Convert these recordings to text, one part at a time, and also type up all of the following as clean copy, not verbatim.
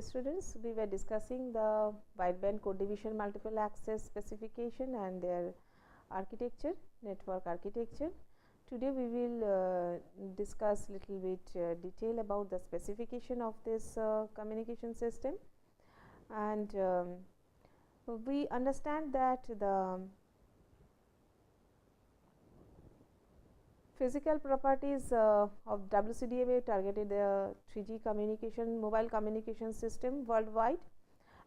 students, we were discussing the wideband code division multiple access specification and their architecture, network architecture. Today we will discuss little bit detail about the specification of this communication system, and we understand that the physical properties of WCDMA targeted the 3G communication, mobile communication system worldwide,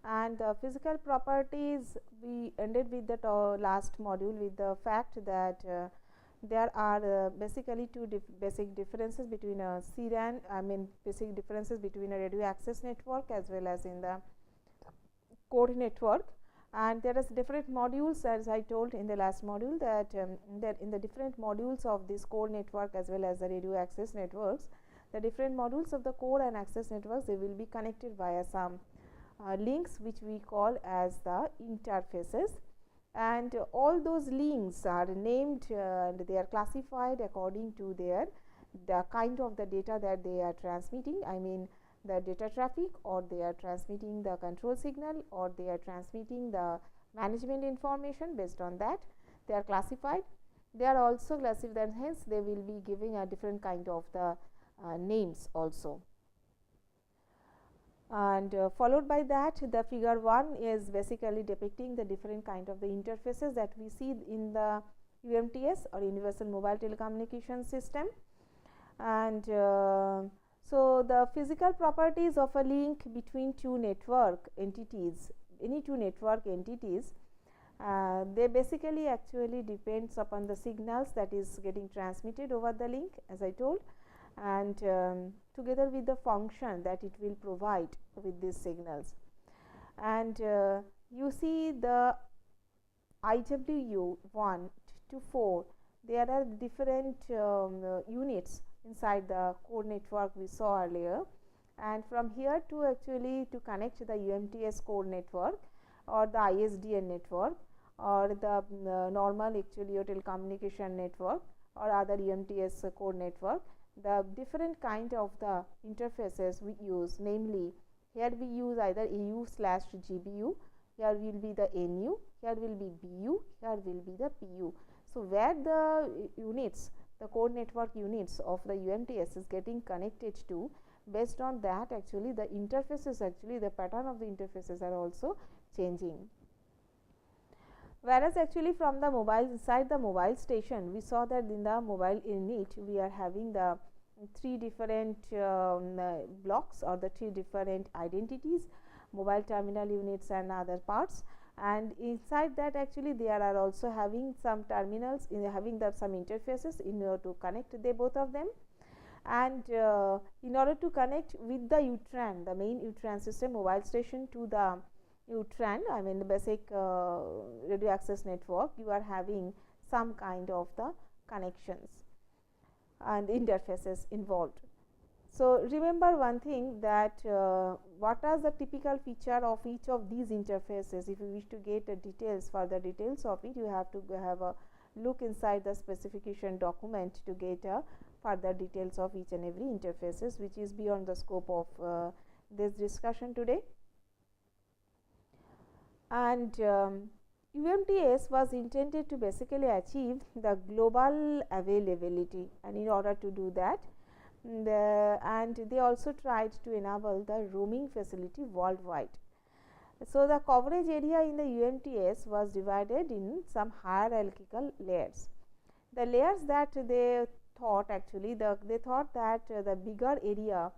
and the physical properties we ended with the last module with the fact that there are basically two basic differences between a CRAN, basic differences between a radio access network as well as in the core network. And there is different modules, as I told in the last module, that in the different modules of this core network as well as the radio access networks, the different modules of the core and access networks, they will be connected via some links which we call as the interfaces, and all those links are named and they are classified according to the kind of the data that they are transmitting, the data traffic, or they are transmitting the control signal, or they are transmitting the management information. Based on that, they are classified. They are also classified, hence they will be giving a different kind of the names also. And followed by that, the figure 1 is basically depicting the different kind of the interfaces that we see in the UMTS or Universal Mobile Telecommunication System. And so the physical properties of a link between two network entities, any two network entities, they basically actually depends upon the signals that is getting transmitted over the link, as I told, and together with the function that it will provide with these signals. And you see the IW 1 to 4, there are different units inside the core network we saw earlier, and from here to actually to connect the UMTS core network or the ISDN network or the normal actually telecommunication network or other UMTS core network, the different kind of the interfaces we use, namely here we use either AU/GBU, here will be the NU, here will be BU, here will be the PU. So where the units, the core network units of the UMTS is getting connected to, based on that actually the interfaces, actually the pattern of the interfaces are also changing. Whereas actually from the mobile, inside the mobile station, we saw that in the mobile unit we are having the three different blocks or the three different identities, mobile terminal units and other parts, and inside that actually they are also having some terminals, having some interfaces in order to connect both of them. And in order to connect with the UTRAN, the main UTRAN system mobile station, to the UTRAN, the basic radio access network, you are having some kind of the connections and interfaces involved. So remember one thing, that what are the typical feature of each of these interfaces. If you wish to get details, further details of it, you have to have a look inside the specification document to get further details of each and every interfaces, which is beyond the scope of this discussion today. And UMTS was intended to basically achieve the global availability, and in order to do that, and they also tried to enable the roaming facility worldwide. So the coverage area in the UMTS was divided in some hierarchical layers. The layers that they thought actually, they thought that the bigger area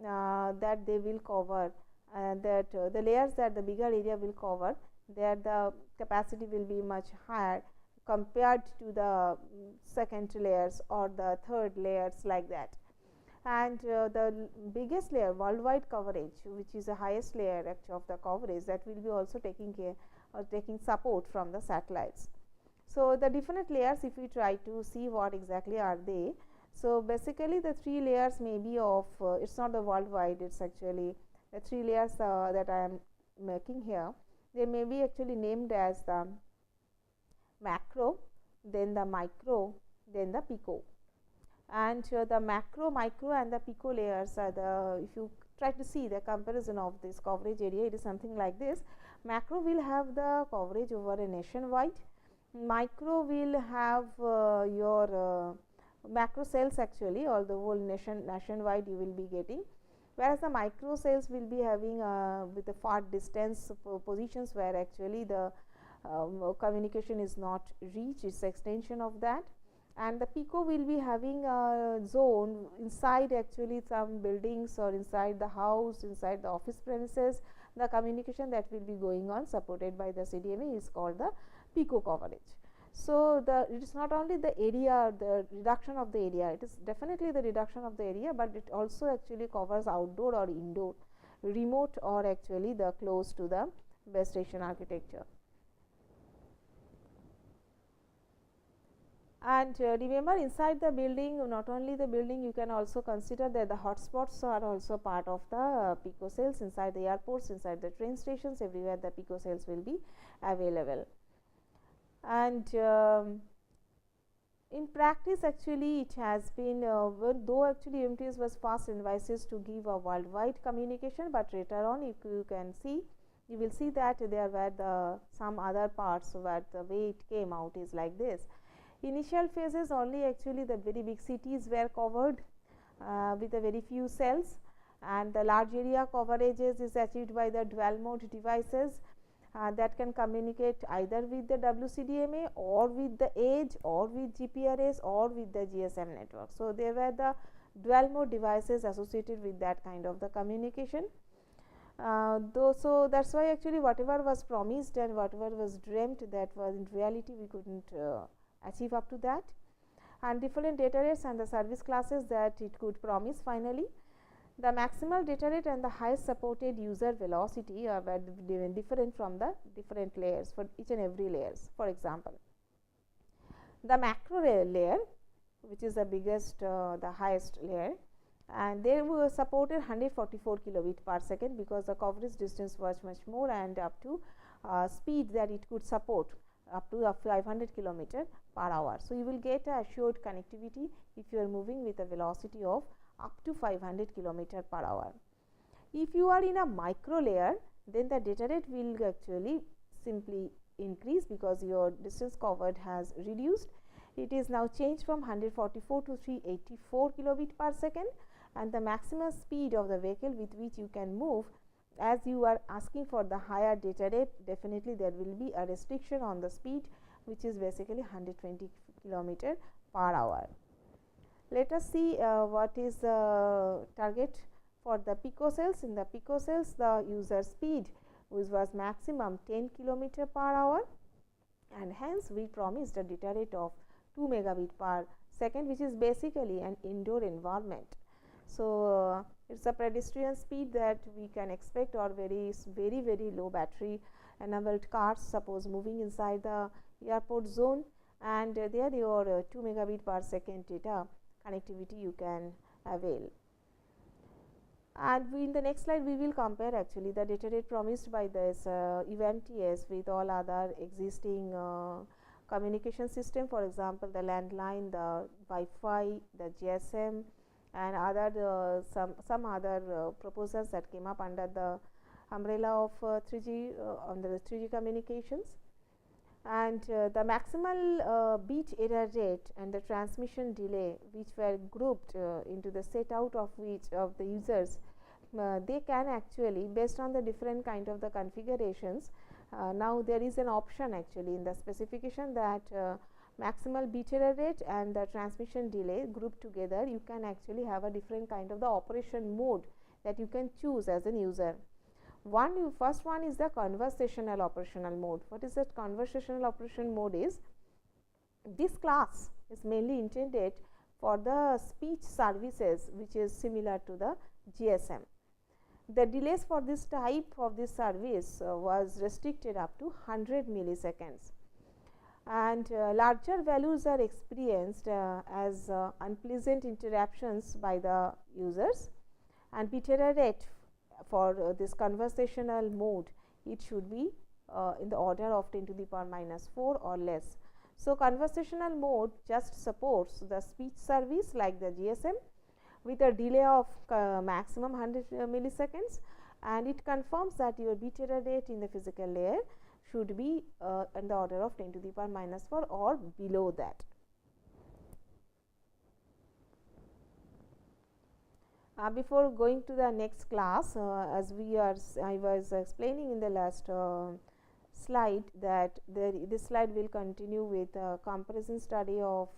that they will cover, that the layers that the bigger area will cover, there the capacity will be much higher compared to the second layers or the third layers, like that. And the biggest layer, worldwide coverage, which is the highest layer actually of the coverage, that will be also taking care or taking support from the satellites. So the different layers, if we try to see what exactly are they, so basically the three layers may be of it's not the worldwide, it's actually the three layers that I am making here. They may be actually named as the macro, then the micro, then the pico. And the macro, micro and the pico layers are the, if you try to see the comparison of this coverage area. It is something like this. Macro will have the coverage over a nationwide, micro will have your macro cells actually, or the whole nationwide you will be getting, whereas the micro cells will be having with the far distance positions where actually the communication is not reached, it's extension of that. And the pico will be having a zone inside actually some buildings or inside the house, inside the office premises. The communication that will be going on supported by the CDMA is called the pico coverage. So, it is not only the area, the reduction of the area, it is definitely the reduction of the area, but it also actually covers outdoor or indoor, remote or actually the close to the base station architecture. And remember, inside the building, not only the building, you can also consider that the hotspots are also part of the pico cells inside the airports, inside the train stations, everywhere the pico cells will be available. And in practice actually it has been though actually UMTS was first envises to give a worldwide communication, but later on if you can see, you will see that there were the some other parts where the way it came out is like this. Initial phases only actually the very big cities were covered with a very few cells, and the large area coverages is achieved by the dual mode devices that can communicate either with the WCDMA or with the edge or with GPRS or with the GSM network. So, there were the dual mode devices associated with that kind of the communication. So, that is why actually whatever was promised and whatever was dreamt, that was in reality we could not achieve up to that, and different data rates and the service classes that it could promise finally. The maximal data rate and the highest supported user velocity are different from the different layers for each and every layers. For example, the macro layer, which is the biggest, the highest layer, and they were supported 144 kilobit per second, because the coverage distance was much more, and up to speed that it could support up to 500 kilometer per hour. So, you will get a assured connectivity if you are moving with a velocity of up to 500 kilometer per hour. If you are in a micro layer, then the data rate will actually simply increase, because your distance covered has reduced. It is now changed from 144 to 384 kilobit per second, and the maximum speed of the vehicle with which you can move, as you are asking for the higher data rate, definitely there will be a restriction on the speed, which is basically 120 kilometer per hour. Let us see what is the target for the pico cells. In the pico cells, the user speed which was maximum 10 kilometer per hour, and hence we promised a data rate of 2 megabit per second, which is basically an indoor environment. So, it is a pedestrian speed that we can expect, or very low battery enabled cars suppose moving inside the airport zone, and there your 2 megabit per second data connectivity you can avail. And in the next slide we will compare actually the data rate promised by this UMTS with all other existing communication system. For example, the landline, the Wi-Fi, the GSM, and other some other proposals that came up under the umbrella of 3G under the 3G communications. And the maximal bit error rate and the transmission delay, which were grouped into the set out of which of the users, they can actually, based on the different kind of the configurations, now there is an option actually in the specification that maximal bit error rate and the transmission delay grouped together, you can actually have a different kind of the operation mode that you can choose as an user. First one is the conversational operational mode. What is that conversational operation mode? Is this class is mainly intended for the speech services, which is similar to the GSM. The delays for this type of this service was restricted up to 100 milliseconds, and larger values are experienced as unpleasant interruptions by the users, and bit error rate for this conversational mode, it should be in the order of 10 to the power minus 4 or less. So, conversational mode just supports the speech service like the GSM, with a delay of maximum 100 milliseconds, and it confirms that your bit error rate in the physical layer should be in the order of 10 to the power minus 4 or below that. Before going to the next class, as I was explaining in the last slide that this slide will continue with a comparison study of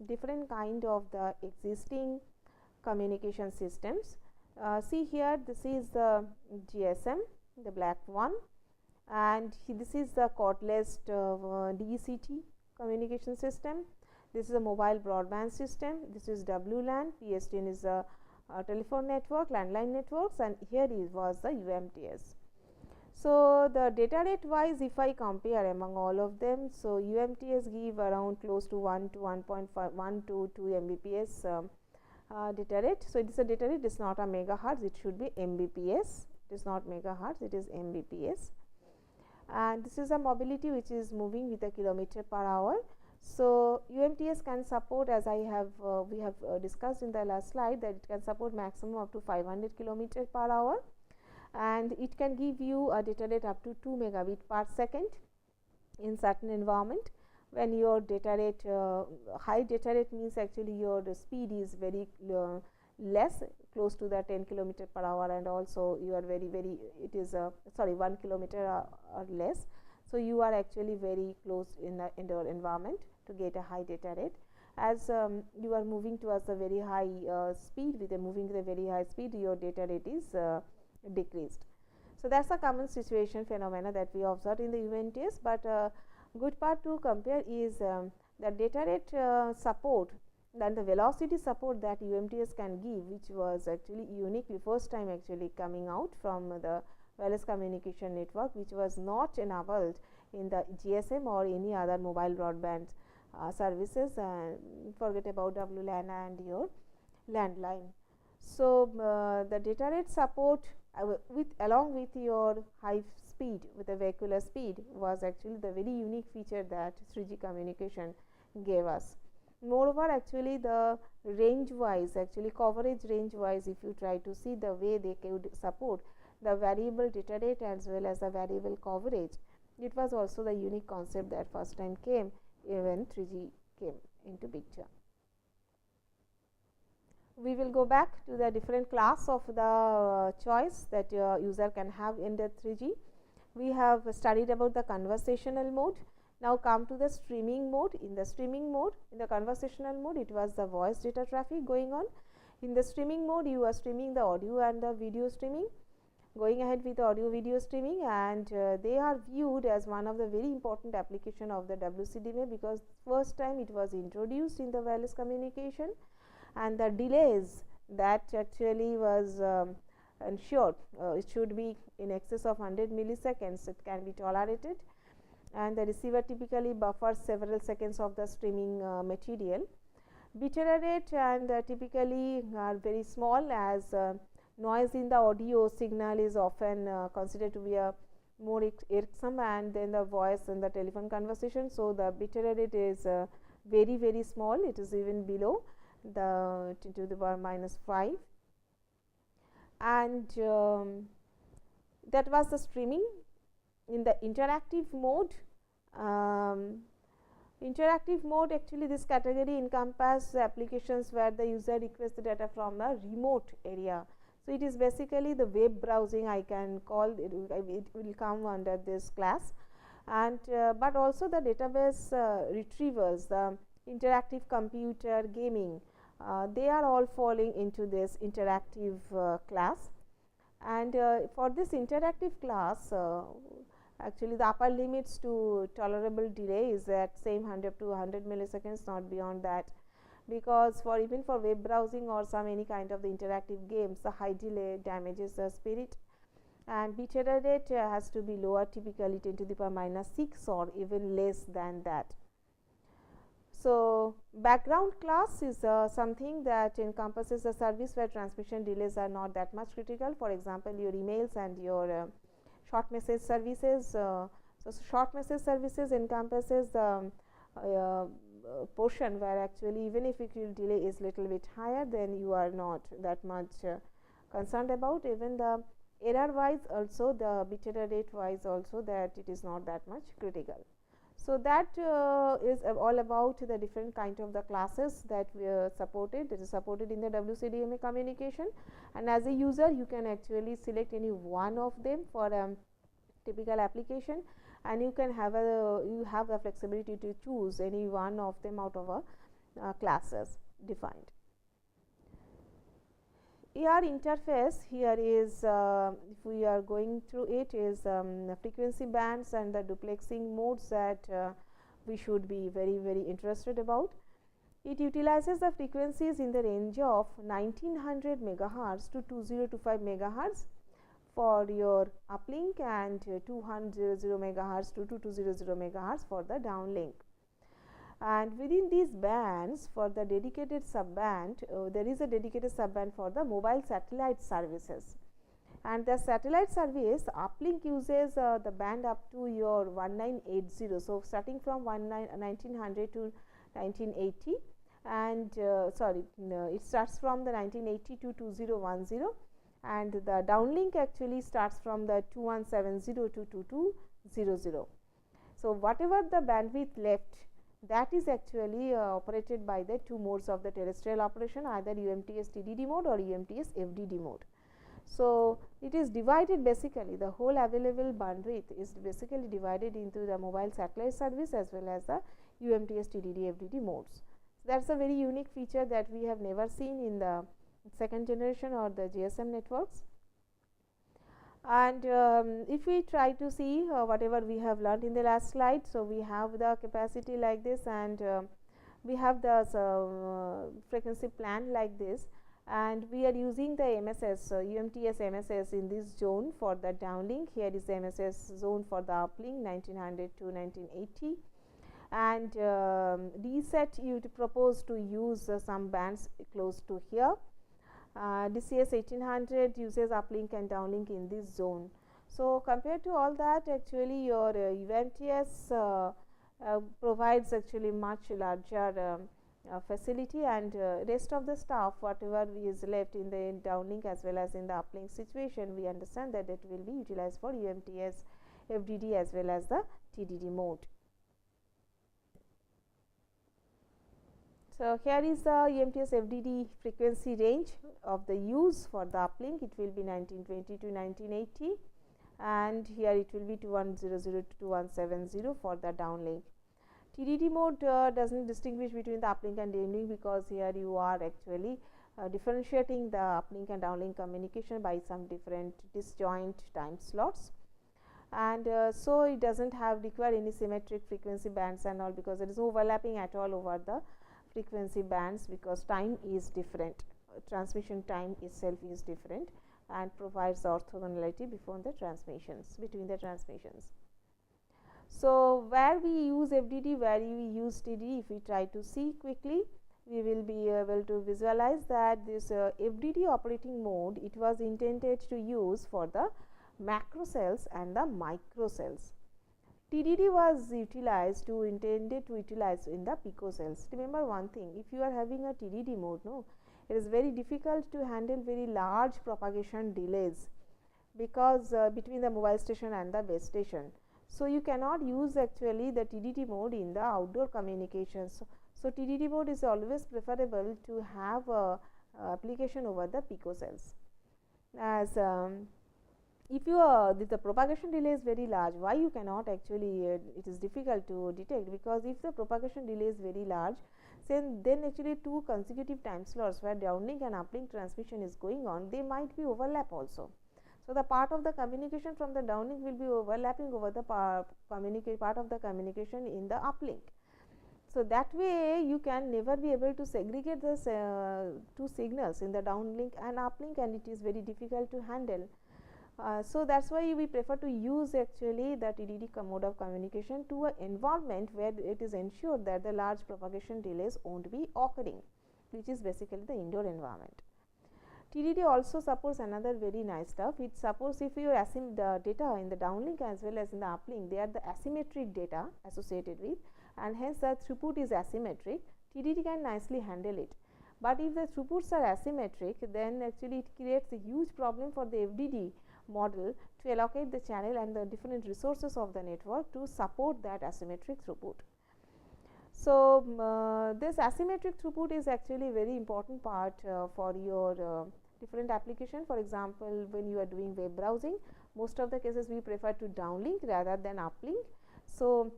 different kind of the existing communication systems. See here, this is the GSM, the black one, and this is the cordless DECT communication system. This is a mobile broadband system. This is WLAN. PSTN is a telephone network, landline networks, and here was the UMTS. So, the data rate wise, if I compare among all of them, so UMTS give around close to 1 to 1.5, 1 to 2 Mbps data rate. So, it is a data rate, it is not a megahertz, it should be Mbps, it is not megahertz, it is Mbps. And this is a mobility which is moving with a kilometer per hour. So, UMTS can support, as we have discussed in the last slide, that it can support maximum up to 500 kilometer per hour, and it can give you a data rate up to 2 megabit per second in certain environment. When your data rate high data rate means actually your speed is very less, close to the 10 kilometer per hour, and also you are very it is 1 kilometer or less. So, you are actually very close in the indoor environment to get a high data rate. As you are moving towards a very high speed, with moving with a very high speed, your data rate is decreased. So, that is a common situation phenomena that we observed in the UMTS, but good part to compare is the data rate support, then the velocity support that UMTS can give, which was actually uniquely first time actually coming out from the wireless communication network, which was not enabled in the GSM or any other mobile broadband services, and forget about WLAN and your landline. So, the data rate support along with your high speed, with a vehicular speed, was actually the very unique feature that 3G communication gave us. Moreover, actually the range wise, actually coverage range wise, if you try to see the way they could support the variable data rate as well as the variable coverage, it was also the unique concept that first time came when 3G came into picture. We will go back to the different class of the choice that user can have in the 3G. We have studied about the conversational mode. Now, come to the streaming mode. In the streaming mode, in the conversational mode, it was the voice data traffic going on. In the streaming mode, you are streaming the audio and the video streaming, going ahead with audio video streaming, and they are viewed as one of the very important application of the WCDMA, because first time it was introduced in the wireless communication, and the delays that actually was ensured, it should be in excess of 100 milliseconds, it can be tolerated, and the receiver typically buffers several seconds of the streaming material. Bit error rate and typically are very small, as noise in the audio signal is often considered to be a more irksome, and then the voice and the telephone conversation. So, the bit error rate is very small, it is even below the 10 to the power minus 5, and that was the streaming. In the interactive mode, actually this category encompasses applications where the user requests the data from a remote area. So, it is basically the web browsing, I can call it will come under this class, and but also the database retrievals, the interactive computer gaming, they are all falling into this interactive class. And for this interactive class, actually the upper limits to tolerable delay is at same 100 to 100 milliseconds, not beyond that, because for even for web browsing or some any kind of the interactive games, the high delay damages the spirit, and bit error rate has to be lower, typically 10 to the power minus 6 or even less than that. So, background class is something that encompasses a service where transmission delays are not that much critical. For example, your emails and your short message services. So, short message services encompasses the portion where actually even if your delay is little bit higher, then you are not that much concerned about. Even the error wise also, the bit error rate wise also, that it is not that much critical. So that is all about the different kind of the classes that we are supported, that is supported in the WCDMA communication, and as a user you can actually select any one of them for a typical application, and you can have the flexibility to choose any one of them out of a classes defined. AR interface here is, if we are going through it, is frequency bands and the duplexing modes that we should be very interested about. It utilizes the frequencies in the range of 1900 megahertz to 2025 megahertz for your uplink, and 200 megahertz to 2200 megahertz for the downlink. And within these bands, for the dedicated subband, there is a dedicated subband for the mobile satellite services, and the satellite service uplink uses the band up to your 1980. So, starting from 1900 to 1980, and it starts from the 1980 to 2010, and the downlink actually starts from the 2170 to 2200. So, whatever the bandwidth left, that is actually operated by the two modes of the terrestrial operation, either UMTS TDD mode or UMTS FDD mode. So, it is divided, basically the whole available bandwidth is basically divided into the mobile satellite service as well as the UMTS TDD FDD modes. So, that is a very unique feature that we have never seen in the second generation or the GSM networks. And if we try to see whatever we have learned in the last slide, so we have the capacity like this, and we have the frequency plan like this, and we are using the MSS UMTS MSS in this zone for the downlink. Here is the MSS zone for the uplink 1900 to 1980, and DSET you propose to use some bands close to here. DCS 1800 uses uplink and downlink in this zone. So, compared to all that, actually your UMTS provides actually much larger facility, and rest of the stuff whatever is left in the downlink as well as in the uplink situation, we understand that it will be utilized for UMTS FDD as well as the TDD mode. So, here is the UMTS FDD frequency range of the use for the uplink. It will be 1920 to 1980, and here it will be 2100 to 2170 for the downlink. TDD mode does not distinguish between the uplink and downlink, because here you are actually differentiating the uplink and downlink communication by some different disjoint time slots, and so it does not require any symmetric frequency bands and all, because there is no overlapping at all over the frequency bands, because time is different, transmission time itself is different, and provides orthogonality between the transmissions. So, where we use FDD, where we use TDD, if we try to see quickly, we will be able to visualize that this FDD operating mode, it was intended to use for the macro cells and the micro cells. TDD was intended to utilize in the pico cells. Remember one thing, if you are having a TDD mode, no, it is very difficult to handle very large propagation delays, because between the mobile station and the base station. So, you cannot use actually the TDD mode in the outdoor communications. So, TDD mode is always preferable to have application over the pico cells, as if the propagation delay is very large. Why you cannot actually it is difficult to detect, because if the propagation delay is very large, then actually two consecutive time slots where downlink and uplink transmission is going on, they might be overlap also. So, the part of the communication from the downlink will be overlapping over the part of the communication in the uplink. So, that way you can never be able to segregate the two signals in the downlink and uplink, and it is very difficult to handle. So, that is why we prefer to use actually the TDD mode of communication to an environment where it is ensured that the large propagation delays will not be occurring, which is basically the indoor environment. TDD also supports another very nice stuff. It supports, if you the data in the downlink as well as in the uplink, they are the asymmetric data associated with, and hence the throughput is asymmetric, TDD can nicely handle it. But if the throughputs are asymmetric, then actually it creates a huge problem for the FDD model to allocate the channel and the different resources of the network to support that asymmetric throughput. So, this asymmetric throughput is actually a very important part for your different application. For example, when you are doing web browsing, most of the cases we prefer to downlink rather than uplink. So,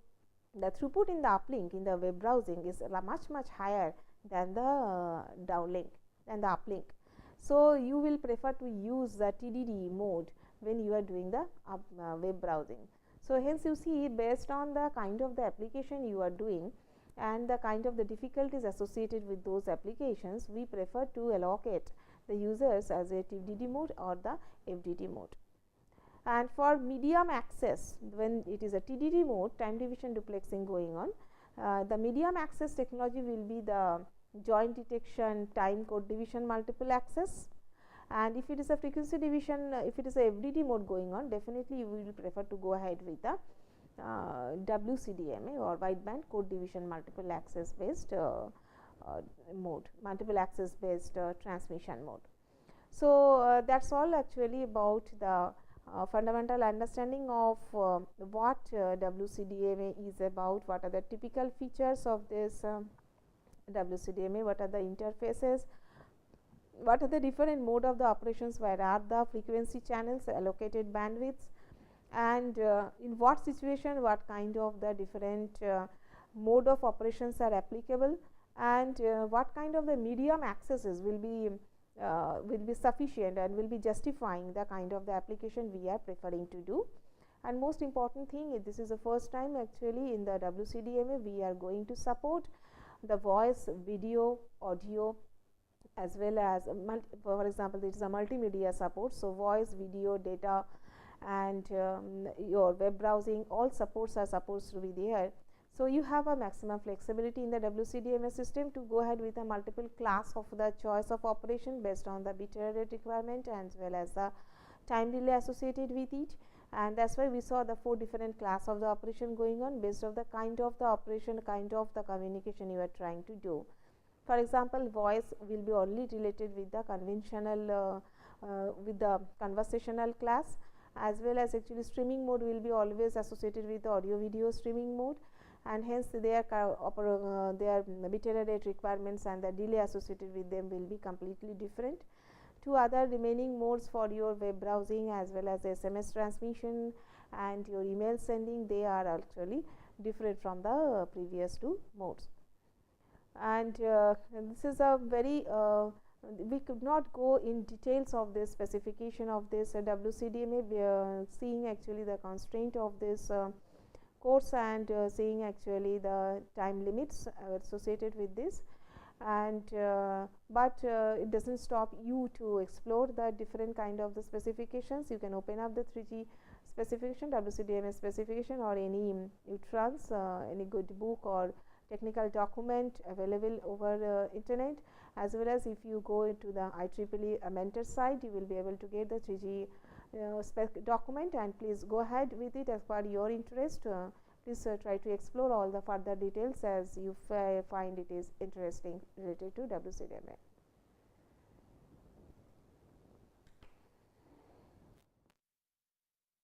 the throughput in the uplink in the web browsing is much higher than the downlink and the uplink. So, you will prefer to use the TDD mode when you are doing the web browsing. So, hence you see, based on the kind of the application you are doing and the kind of the difficulties associated with those applications, we prefer to allocate the users as a TDD mode or the FDD mode. And for medium access, when it is a TDD mode, time division duplexing going on, the medium access technology will be the joint detection time code division multiple access. And if it is a frequency division, if it is a FDD mode going on, definitely you will prefer to go ahead with the WCDMA or wideband code division multiple access based mode, multiple access based transmission mode. So, that is all actually about the fundamental understanding of what WCDMA is about, what are the typical features of this WCDMA, what are the interfaces, what are the different mode of the operations, where are the frequency channels, allocated bandwidths, and in what situation what kind of the different mode of operations are applicable, and what kind of the medium accesses will be sufficient and will be justifying the kind of the application we are preferring to do. And most important thing, this is the first time actually in the WCDMA we are going to support the voice, video, audio, as well as for example, there is a multimedia support. So, voice, video, data, and your web browsing, all supports are supposed to be there. So, you have a maximum flexibility in the WCDMA system to go ahead with a multiple class of the choice of operation based on the bit error rate requirement as well as the time delay associated with it. And that is why we saw the 4 different class of the operation going on based on the kind of the operation, kind of the communication you are trying to do. For example, voice will be only related with the conventional with the conversational class, as well as actually streaming mode will be always associated with the audio video streaming mode, and hence their bit error rate requirements and the delay associated with them will be completely different. 2 other remaining modes for your web browsing as well as SMS transmission and your email sending, they are actually different from the previous 2 modes. And this is a very we could not go in details of this specification of this WCDMA, we are seeing actually the constraint of this course and seeing actually the time limits associated with this. And but it does not stop you to explore the different kind of the specifications. You can open up the 3G specification, WCDMA specification, or any trans any good book or technical document available over internet, as well as if you go into the IEEE mentor site, you will be able to get the 3G spec document, and please go ahead with it as per your interest. Please try to explore all the further details as you find it is interesting related to WCDMA.